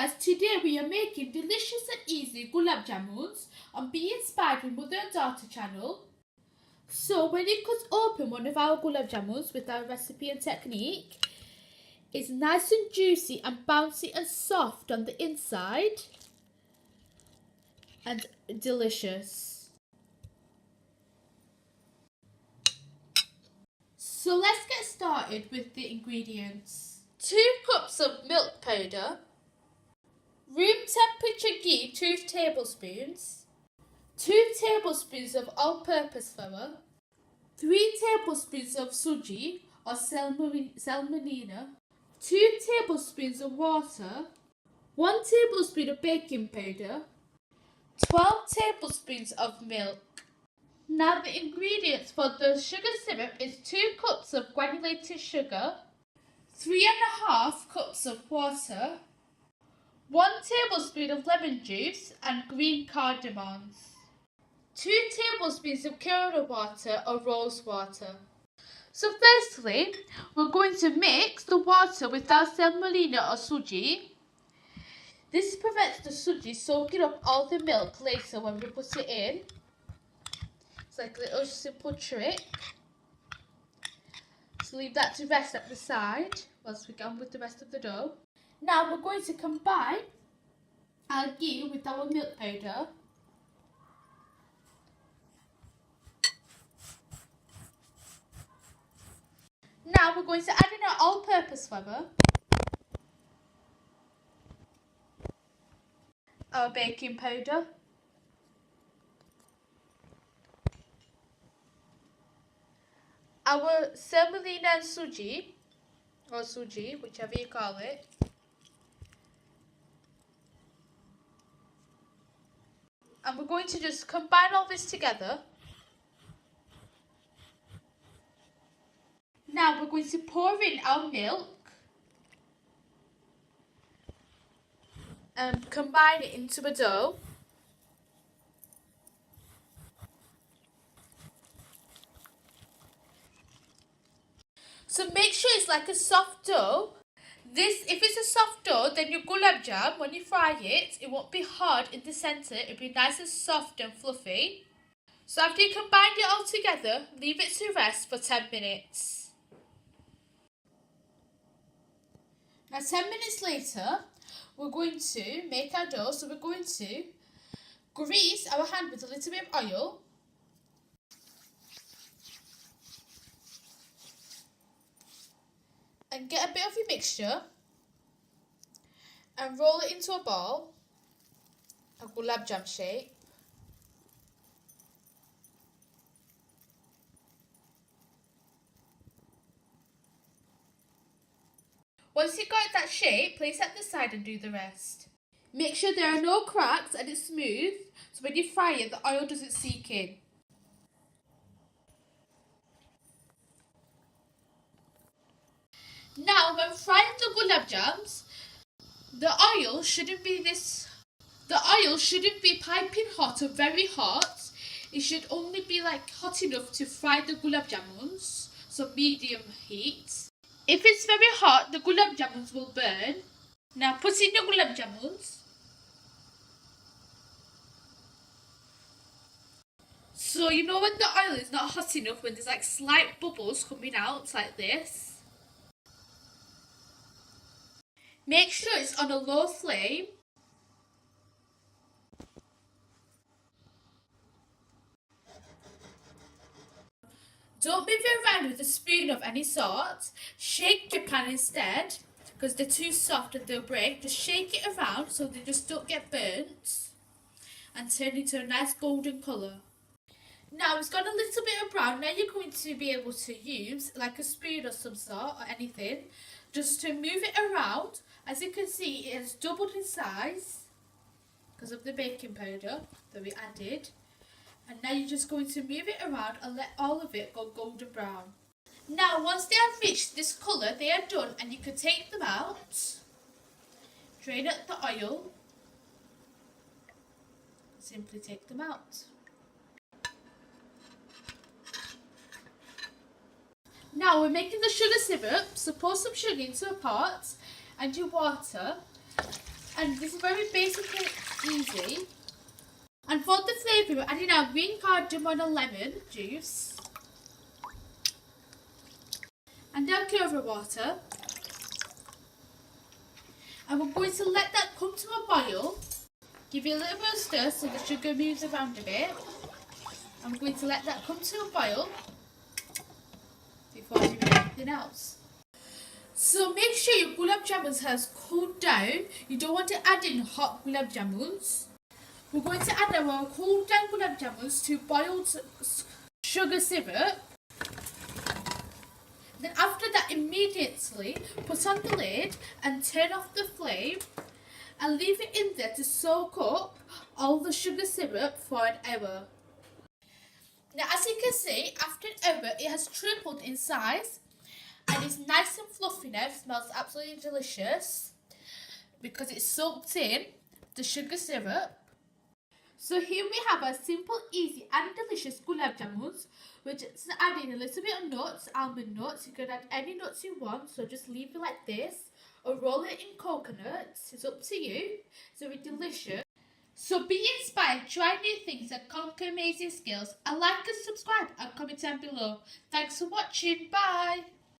guys, today we are making delicious and easy Gulab Jamuns on Be Inspired with Mother and Daughter channel. So when you cut open one of our Gulab Jamuns with our recipe and technique, it's nice and juicy and bouncy and soft on the inside and delicious. So let's get started with the ingredients. 2 cups of milk powder, room temperature ghee 2 tablespoons, 2 tablespoons of all-purpose flour, 3 tablespoons of Sooji or semolina, 2 tablespoons of water, 1 tablespoon of baking powder, 12 tablespoons of milk. Now the ingredients for the sugar syrup is 2 cups of granulated sugar, 3.5 cups of water, 1 tablespoon of lemon juice and green cardamons, 2 tablespoons of coconut water or rose water. So firstly, we're going to mix the water with our semolina or Sooji. This prevents the Sooji soaking up all the milk later when we put it in. It's like a little simple trick. So leave that to rest at the side whilst we get on with the rest of the dough. Now we're going to combine our ghee with our milk powder. Now we're going to add in our all-purpose flour, our baking powder, our semolina and Sooji, or Sooji, whichever you call it, and we're going to just combine all this together. Now we're going to pour in our milk and combine it into a dough. So make sure it's like a soft dough. If it's a soft dough, then your gulab jam, when you fry it, it won't be hard in the centre. It'll be nice and soft and fluffy. So after you combine it all together, leave it to rest for 10 minutes. Now 10 minutes later, we're going to make our dough. So we're going to grease our hand with a little bit of oil. And get a bit of your mixture and roll it into a ball, a gulab jam shape. Once you've got that shape, place it at the side and do the rest. Make sure there are no cracks and it's smooth, so when you fry it, the oil doesn't seep in. Now, when frying the gulab jams, the oil shouldn't be piping hot or very hot. It should only be like hot enough to fry the gulab jamuns, so medium heat. If it's very hot, the gulab jamuns will burn. Now put in your gulab jamuns. So you know when the oil is not hot enough, when there's like slight bubbles coming out like this. Make sure it's on a low flame. Don't move it around with a spoon of any sort. Shake your pan instead, because they're too soft and they'll break. Just shake it around so they just don't get burnt and turn into a nice golden colour. Now it's got a little bit of brown. Now you're going to be able to use like a spoon or some sort or anything just to move it around. As you can see, it has doubled in size because of the baking powder that we added. And now you're just going to move it around and let all of it go golden brown. Now once they have reached this colour, they are done and you can take them out. Drain out the oil. Simply take them out. Now we're making the sugar syrup, so pour some sugar into a pot and your water And this is very basic and easy. And for the flavour, we're adding our green cardamom and lemon juice. And our clover water. And we're going to let that come to a boil. Give it a little bit of stir so the sugar moves around a bit. I'm going to let that come to a boil before doing anything else. So make sure your Gulab Jamuns has cooled down. You don't want to add in hot Gulab Jamuns. We're going to add our cooled down Gulab Jamuns to boiled sugar syrup. Then after that, immediately put on the lid and turn off the flame and leave it in there to soak up all the sugar syrup for an hour. Now, as you can see, after an hour, it has tripled in size and it's nice and fluffy now. It smells absolutely delicious because it's soaked in the sugar syrup. So here we have a simple, easy and delicious Gulab Jamuns. We're just adding a little bit of nuts, almond nuts. You can add any nuts you want, so just leave it like this. Or roll it in coconuts. It's up to you. It's very delicious. So be inspired, try new things and conquer amazing skills. And like and subscribe and comment down below. Thanks for watching. Bye.